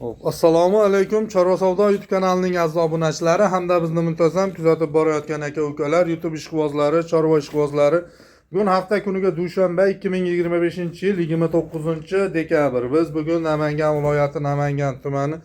Assalomu alaykum. Chorva savdo YouTube kanalining aziz obunachilari hamda bizni muntazam kuzatib borayotgan aka-ukalar, YouTube ishqibozlari, chorva ishqibozlari. Bugun hafta kuniga dushanba 2025-yil 29-dekabr. Biz bugun Namangan viloyati Namangan tumani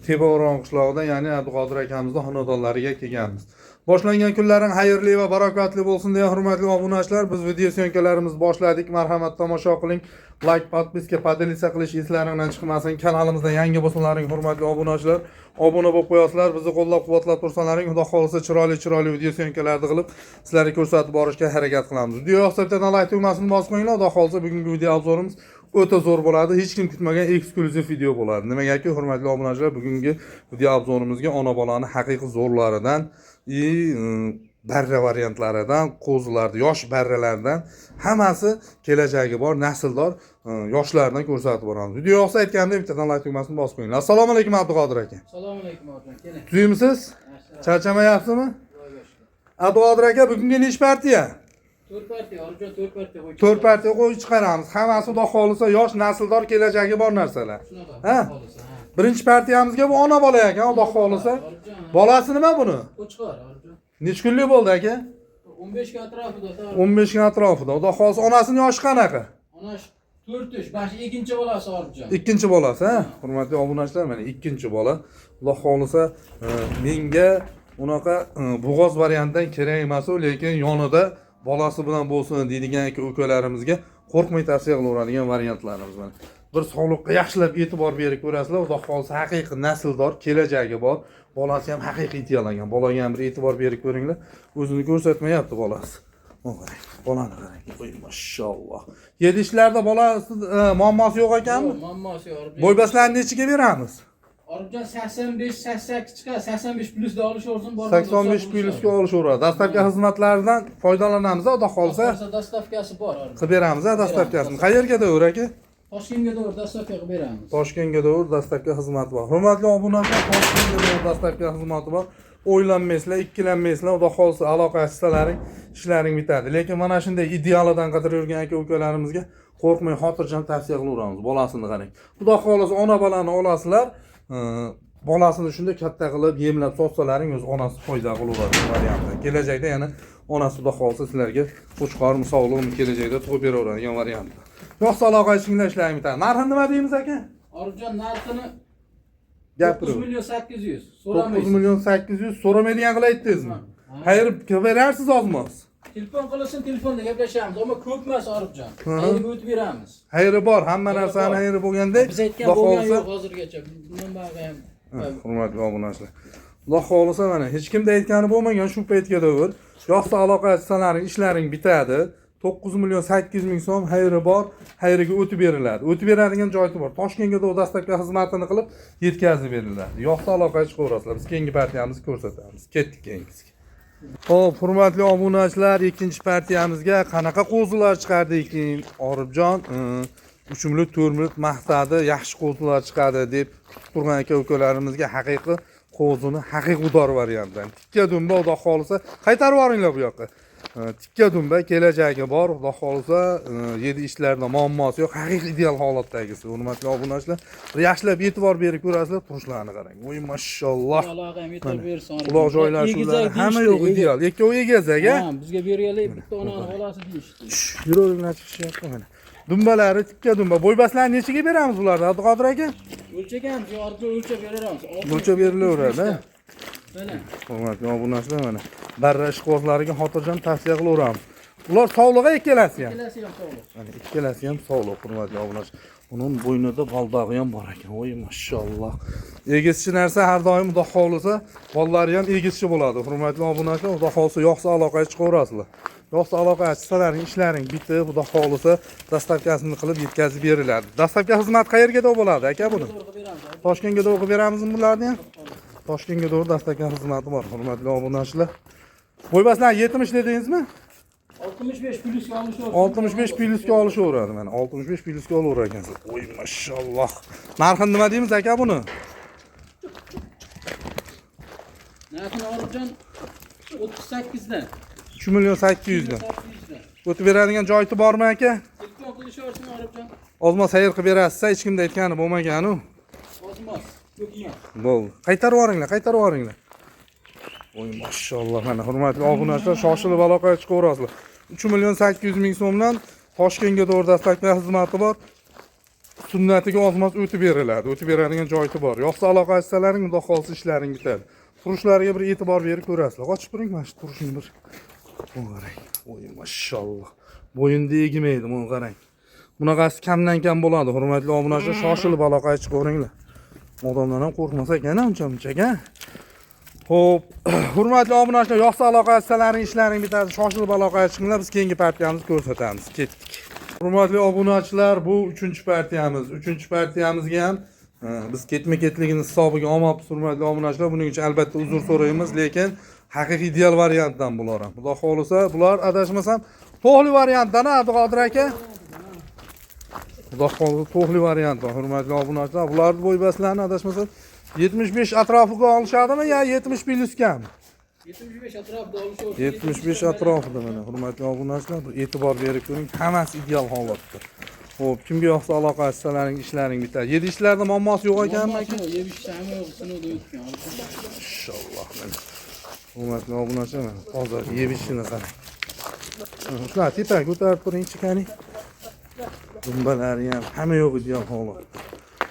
Tepao'ron qishlog'idan, ya'ni Abduqodir akamizning xonadonlariga kelganmiz. Boshlangan kunlaring xayrli va barakatli bo'lsin degan hurmatli obunachilar, biz video syomkalarimizni boshladik. Marhamat tomosha qiling. Like, podpiska, podelitsiya qilish eslaringizdan chiqmasin. Kanalimizda yangi bo'lsalaring hurmatli obunachilar, obuna bo'lib qo'yasizlar. Bizni qo'llab-quvvatlab tursalaring, Xudo xolisa chiroyli video syomkalarni qilib sizlarga ko'rsatib borishga harakat qilamiz. Video yoqsa bittadan like tugmasini bosib qo'yinglar. Xudo xolisa bugungi video obzorimiz o'ta zo'r bo'ladi. Hech kim kutmagan eksklyuziv video bo'ladi. Nimagaki hurmatli obunachilar, bugungi video obzorimizga ona bolani haqiqiy zo'rlaridan, barra variantlaridan, qo'zilarni, yosh barralardan hammasi kelajagi bor, nasldor yoshlardan ko'rsatib boramiz. Video yoqsa aytganimdek bittadan like tugmasini bosib qo'yinglar. Assalomu alaykum Abduqodir aka. Assalomu alaykum aka. Keling. Tuymisiz? Charchamayapsizmi? Abduqodir aka, bugungi necha partiya? 4 partiya, orqa 4 partiya qo'yib. 4 partiya qo'yib chiqaramiz. Hammasi xudo xolisa yosh nasldor kelajagi bor narsalar. Ha? Birinchi partiyamizga bu ona bola ekan, xudo xolisa. Bolasi nima buni? Qo'chqor, orqa. Necha kunlik bo'ldi aka? 15 ga atrofida. 15 ga atrofida. Xudo xolisa onasining yoshi qanaqa? Onasi 4 yosh, bashi ikkinchi bolasi orqa. Ikkinchi bolasi, ha? Hurmatli obunachilar, mana ikkinchi bola. Xudo xolisa menga unaqa bo'g'oz variantdan kerak emas, lekin yonida bolasi bilan bo'lsin deydigan aka-ukalarimizga qo'rqmay tavsiya qilaveradigan variantlarimiz mana. Bir sog'liqqa yaxshilab e'tibor berib ko'rasizlar, xudo xolisa haqiqiy nasldor kelajagi bor. Bolasi ham haqiqiy tiyalagan. Bolaga ham bir e'tibor berib ko'ringlar. O'zini ko'rsatmayapti bolasi. Qarang, bolani qarang. Voy mashalloh. 7 ishlarda bolasi muammosi yo'q ekanmi? Muammosi yo'q. Bo'ybaslarni nechiga beramiz? Orqadan 85 chiqar, 85 plusda olishaversin, bor. 85 plusga olishaveradi. Dastavka xizmatlaridan foydalanamiz, xudo xolisa. Dastavkasi bor. Qilib beramiz, dastavkasini. Qayerga davr aka? Toshkentga doğru dastavka qilib beramiz. Toshkentga doğru dastavka xizmati bor. Hurmatli obunachilar, Toshkentga doğru dastavka xizmati bor. O'ylanmaysizlar, ikkilanmaysizlar, xudo xolisa aloqa qilsalaring, ishlaring bitadi. Lekin mana shunday idealidan qidirib yurgan aka-ukalarimizga qo'rqmay, xotirjam tavsiya qilaveramiz. Bolasini qarang. Xudo xolisa ona bolani olasizlar, bolasini shunday katta qilib yemlab sotsalaring, o'z onasi foyda qilaveradi variantda. Kelajakda yana onasi xudo xolisa sizlarga qo'chqor misolini kelajakda tug'ib beraveradigan variantda. Yo'qsa aloqa ishinglar ishlaring bitadi. Narxi nima deymiz aka? Orqadan narxini Gapiring. 9 million 800. 9 million 800 so'ramaydigan qilib aytdingizmi? Xayr, berarsiz ozmoz. Telefon qilasin, telefonda gaplashamiz, ammo ko'p emas Orifjon. Xayr o'tib beramiz. Xayri bor, hamma narsani xayri bo'lgandek. Biz aytgan bo'lgan yo'q hozirgacha. Bundan bag'ay ham. Hurmatli obunachilar. Xudo xolisa mana hech kimda aytgani bo'lmagan shu paytga davr. Yo'qsa aloqa qilsalaring, ishlaring bitadi. 9 million 800 ming so'm xayri bor, xayriga o'tib beriladi. O'tib beradigan joyi bor. Toshkentga da dastavka xizmatini qilib yetkazib beriladi. Yo'qsa aloqa chiqaverasizlar. Biz keyingi partiyamizni ko'rsatamiz. Ketdik keyingisiga. Xo'p, hurmatli obunachilar, ikkinchi partiyamizga qanaqa qo'zilar chiqardi ekan? Orifjon 3 minut, 4 minut maqtadi, yaxshi qo'zilar chiqadi deb turgan aka-ukalarimizga haqiqiy qo'zini haqiqiy udor variantdan. Tikka dumba, xudo xolisa qaytarib yuboringlar bu yoqqa. Tikka dumba kelajagi bor, xudo xolisa 7 ishlarda muammosi yo'q, haqiqiy ideal holatdagisi. Hurmatli obunachilar, yaxshilab e'tibor berib ko'rasizlar, turushlarini qarang. Voy mashalloh. Aloqa ham e'tibor bersin. Quloq joylashuvlari hamma yo'q ideal. Ikkovi egizak, a? Ha, bizga berganlar bitta onani bolasi deyishdi. Yuraveringlar chiqishyapti mana. Dumbalari tikka dumba. Bo'ybaslarni nechiga beramiz ularni, Abduqodir aka? O'lchagamiz, orqa o'lchab beramiz. O'lchab berilaveradi, ha? Mana. Hurmatli obunachilar, mana barra ishqibozlariga xotirjam tavsiya qilaveramiz. Ular sog'lig'i ikkalasi ham. Ikkalasi ham sog'liq. Mana ikkalasi ham sog'liq, hurmatli obunachilar. Uning bo'ynida baldog'i ham bor ekan. Voy mashalloh. Egizchi narsa har doim xudo xolisa, bolalari ham egizchi bo'ladi. Hurmatli obunachilar, xudo xolisa yo'qsa aloqaga chiqaverasizlar. Yo'qsa aloqa achsalaring, ishlaring bitib, xudo xolisa dastavkasini qilib yetkazib beriladi. Dastavka xizmati qayerga bo'ladi aka buni? Toshkentga o'qib beramizmi bularni ham? Toshkentga doğru dastavka xizmati bor, hurmatli obunachilar. Bo'ybaslar 70 dedingizmi? 65 plusga olishaveradi. 65 plusga olishaveradi mana. 65 plusga olaverar ekansiz. Voy mashalloh. Narxini nima deymiz aka buni? Narxini Orifjon 38 dan. 3 million 800 dan. O'tib beradigan joyi bormi aka? Telefon qilishaversin Orifjon. Ozma sayr qilib berasiz, hech kimda aytgani bo'lmagan-u. Ozmaz. Ko'pmas. Bo'ldi. Qaytarib yuboringlar. Voy maşallah, mana hurmatli obunachilar, shoshilib aloqaga chiqaverasizlar. 3.800.000 so'mdan Toshkentga to'g'ridasidagi xizmati bor. Sunnatiga ozmas o'tib beriladi. O'tib beradigan joyi bor. Yo'qsa aloqa qilsalaring, xudo xolsa ishlaring bitadi. Turishlariga bir e'tibor berib ko'rasizlar. Ochib turing, mana shu turishini bir qarang. Voy maşallah. Bo'yinda egmaydi, buni qarang. Bunaqasi kamdan kam bo'ladi. Hurmatli obunachilar, shoshilib aloqaga chiqaveringlar. Odamlar ham qo'rqmasa ekan, uncha-muncha. Xo'p, hurmatli obunachilar, yo'qsa aloqa qilsalaring, ishlaring bitadi. Shoshilib aloqaga chiqinglar, biz keyingi partiyamizni ko'rsatamiz. Ketdik. Hurmatli obunachilar, bu 3-partiyamiz. 3-partiyamizga ham biz ketma-ketligini hisobiga olmabmiz, hurmatli obunachilar. Buning uchun albatta uzr so'raymiz, lekin haqiqiy ideal variantdan bular ham. Xudo xolisa, bular adashmasam to'g'ri variantdan, Abduqodir aka. Xudo xolisa, to'g'ri variantdan, hurmatli obunachilar. Bular bo'ybaslarni adashmasam 75 atrofiga olishadimi yo 70 plus kam? 75 atrofida olishadi. 75 atrofida mana hurmatli obunachilar, bir e'tibor berib ko'ring, hammasi ideal holatda. Xo'p, kimga yo'qsa aloqa qilsalaring, ishlaring bitadi. Yedi ishlarda muammosi yo'q ekanmi aka? Yeb ishlarmi yo'q, sinovda o'tgan. Inshaalloh. Hurmatli obunachilar, mana hozir yeb ishini qarang. Shular tepaga ko'tarib turingchi qani. Dumbalari ham hamma yo'q ideal holatda.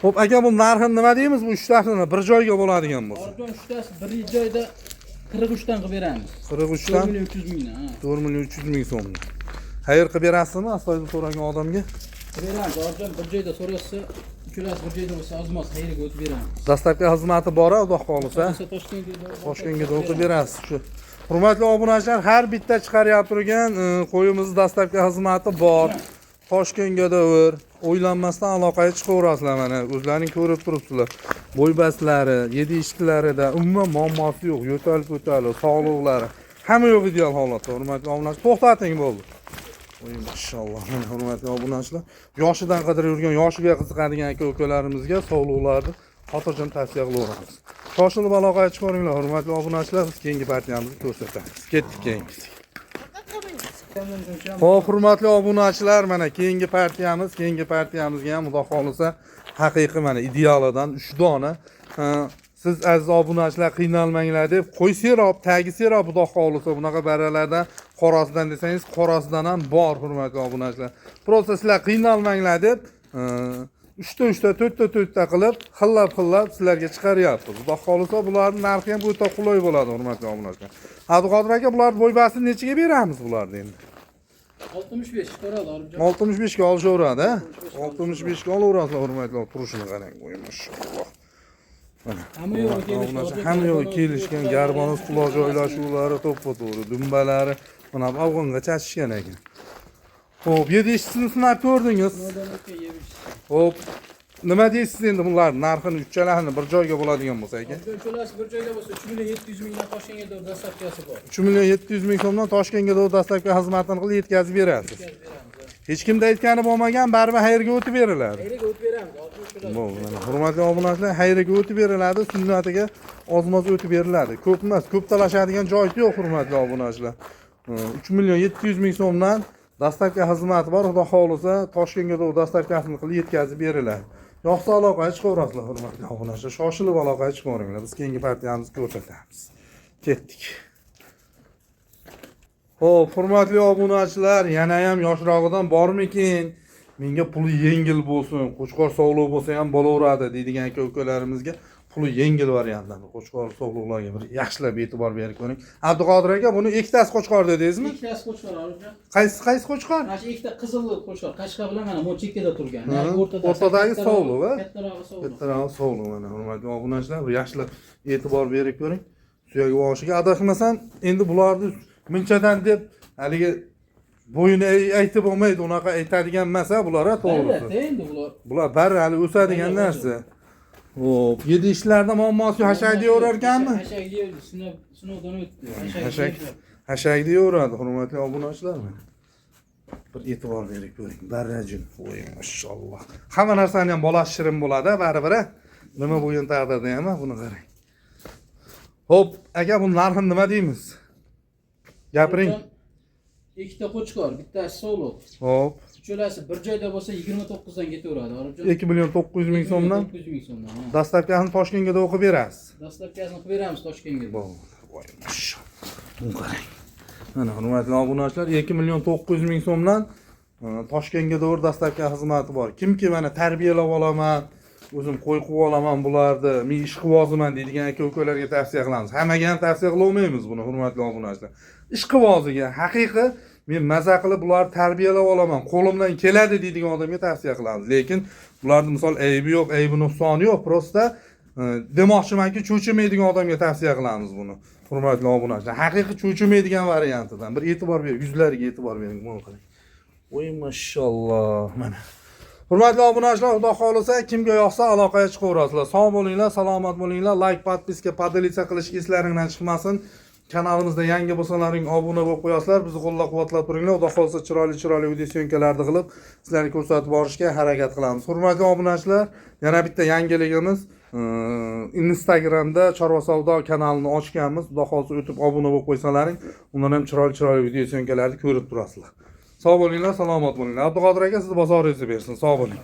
Xo'p, aka, bu narxini nima deymiz? Bu 3 tasini bir joyga bo'ladigan bo'lsa. Orjon 3 tasi bir joyda 43 dan qilib beramiz. 43 dan 4.300.000 dan. 4.300.000 so'mdan. Xayr qilib berasizmi astoydil so'ragan odamga? Beramiz. Orjon bir joyda so'rasa, uchalasi bir joyda bo'lsa, ozmos xayrga o'tib beramiz. Dastlabki xizmati bor, xudo xolisa. Toshkentga o'tib berasiz. Shu hurmatli obunachilar, har bitta chiqaryapti turgan qo'yimizni dastlabki xizmati bor. Toshkentga o'r, o'ylanmasdan aloqaga chiqaverasizlar, mana o'zlaring ko'rib turibsizlar. Bo'ybaslari, yedi ishchilarida umuman muammosi yo'q, yo'tal-ko'tali, sog'liqlari hamma yo'q ideal holatda. Hurmatli obunachilar, to'xtating bo'ldi. Voy maşallah, mana hurmatli obunachilar, yoshidan qidirib yurgan, yoshiga qiziqadigan aka-ukalarimizga sog'liqlarni xotirjam tavsiya qilaveramiz. Shoshilib aloqaga chiqaveringlar, hurmatli obunachilar, biz keyingi partiyamizni ko'rsatamiz. Ketdik keyingisi. Xo'p, hurmatli obunachilar, mana keyingi partiyamizga ham xudo xolisa haqiqiy mana idealidan 3 dona. Siz aziz obunachilar qiynalmanglar deb qo'y serob, tagi serob, xudo xolisa bunaqa baralardan qorasidan desangiz, qorasidan ham bor, hurmatli obunachilar. Prosta sizlar qiynalmanglar deb 3ta 4ta qilib, xillab sizlarga chiqaryapmiz. Xudo xolisa bularning narxi ham o'ta qulay bo'ladi, hurmatli obunachilar. Abduqodir aka, bular bo'ybasini nechaga beramiz bularni endi? 65 ko'radi Orjon. 65 ga olishaveradi, ha? 65 ga olaverasizlar, hurmatli, turishini qarang, qo'y maşallah. Hamma yo'q kelishgan, garbonoz quloq joylashuvlari to'ppa-to'g'ri, dumbalari mana afg'onga chachishgan ekan. Xo'p, 7 ishchisini sinab ko'rdingiz. Xo'p, nima deysiz endi bular narxini uchalasini bir joyga bo'ladigan bo'lsa ekan? Uchalasi bir joyda bo'lsa 3.700.000 dan Toshkentga dastlabkasi bor. 3.700.000 so'mdan Toshkentga dastlabki xizmatini qilib yetkazib berasiz. Hech kimda aytgani bo'lmagan, baribir xayrga o'tib beriladi. Xayrga o'tib beramiz. Bo'ldi, mana hurmatli obunachilar, xayrga o'tib beriladi, sunnatiga ozmoz o'tib beriladi. Ko'p emas, ko'p talashadigan joyi yo'q, hurmatli obunachilar. 3.700.000 so'mdan dastlabki xizmati bor, xudo xolisa Toshkentga dastlabkasini qilib yetkazib beriladi. Yo'qsa aloqaga chiqaverasizlar, hurmatli obunachilar. Shoshilib aloqaga chiqaveringlar. Biz keyingi partiyamizni ko'rsatamiz. Ketdik. Xo'p, hurmatli obunachilar, yana ham yoshrog'idan bormikin? Menga puli yengil bo'lsin, qo'chqor sog'liq bo'lsa ham bo'laveradi deydigan aka-ukalarimizga puli yengil variantdan qo'chqor sog'liqlarga bir yaxshilab e'tibor berib ko'ring. Abduqodir aka, buni ikkitasi qo'chqor dedingizmi? Ikkitasi qo'chqor Orjon. Qaysi qo'chqor? Mana shu ikkita qizilli qo'chqor, qashqa bilan mana bu chekkada turgan. O'rtadagi sog'liq, ha? Kattarog'i sog'liq. Kattarog'i sog'liq, mana hurmatli obunachilar, bir yaxshilab e'tibor berib ko'ring. Suyagi boshiga adashmasam, endi bularni munchadan deb haligi bo'yini aytib bo'lmaydi, unaqa aytadigan emas bular, to'g'risi. Albatta, endi Bular bari hali o'sadigan narsa. Xo'p, 7 ishlarda muammosi hashak deyaverar ekanmi? Hashak deydi, sinovdan o'tdi. Hashak deyaveradi, hurmatli obunachilar. Bir e'tibor berib ko'ring. Barrajin, voy maşallah. Hamma narsani ham bolasi shirin bo'ladi, baribir. Nima bo'lgan taqdirda ham buni qarang. Xo'p, aka, bu narxini nima deymiz? Gapiring. ikkita qo'chqor, bittasi sog'liq. Hop. Uchalasi bir joyda bo'lsa 29 dan ketaveradi, Orifjon. 2.900.000 so'mdan 900 ming so'mdan. dastlabkasini Toshkentga o'qib berasiz. Dastlabkasini qilib beramiz Toshkentga. Voy, mashalloh. Buni qarang. Mana hurmatli obunachilar, 2.900.000 so'mdan Toshkentga doğru dastlabki xizmati bor. Kimki mana tarbiyalab olaman, o'zim qo'y qilib olaman bularni, men ish qilib olsam deydigan aka-ukalarga tavsiya qilamiz. Hammaga ham tavsiya qila olmaymiz buni, hurmatli obunachilar. Ish qilib olsiga, haqiqiy men maza qilib bularni tarbiyalab olaman, qo'limdan keladi deydigan odamga tavsiya qilamiz. Lekin bularni misol aybi yo'q, aybi nuqsoni yo'q, prosta demoqchimanki, cho'chimaydigan odamga tavsiya qilamiz buni. Hurmatli obunachilar, haqiqiy cho'chimaydigan variantidan bir e'tibor bering, yuzlariga e'tibor bering, mana qarang. Voy mashalloh, mana. Hurmatli obunachilar, xudo xolisa kimga yoqsa aloqaga chiqaverasizlar. Sog' bo'linglar, salomat bo'linglar. Like, podpiska, podelitsiya qilishga eslaringdan chiqmasin. Kanalimizda yangi bo'lsalaring obuna bo'lib qo'yasizlar. Bizni qo'llab-quvvatlab turinglar. Xudo xolisa chiroyli video syomkalarni qilib sizlarga ko'rsatib borishga harakat qilamiz. Hurmatli obunachilar, yana bitta yangiligimiz Instagramda Chorva savdo kanalini ochganmiz. Xudo xolisa o'tib obuna bo'lib qo'ysalaring, undan ham chiroyli video syomkalarni ko'rib turasizlar. Sog' bo'linglar, salomat bo'linglar. Abduqodir aka sizni bozoringizni bersin. Sog' bo'ling.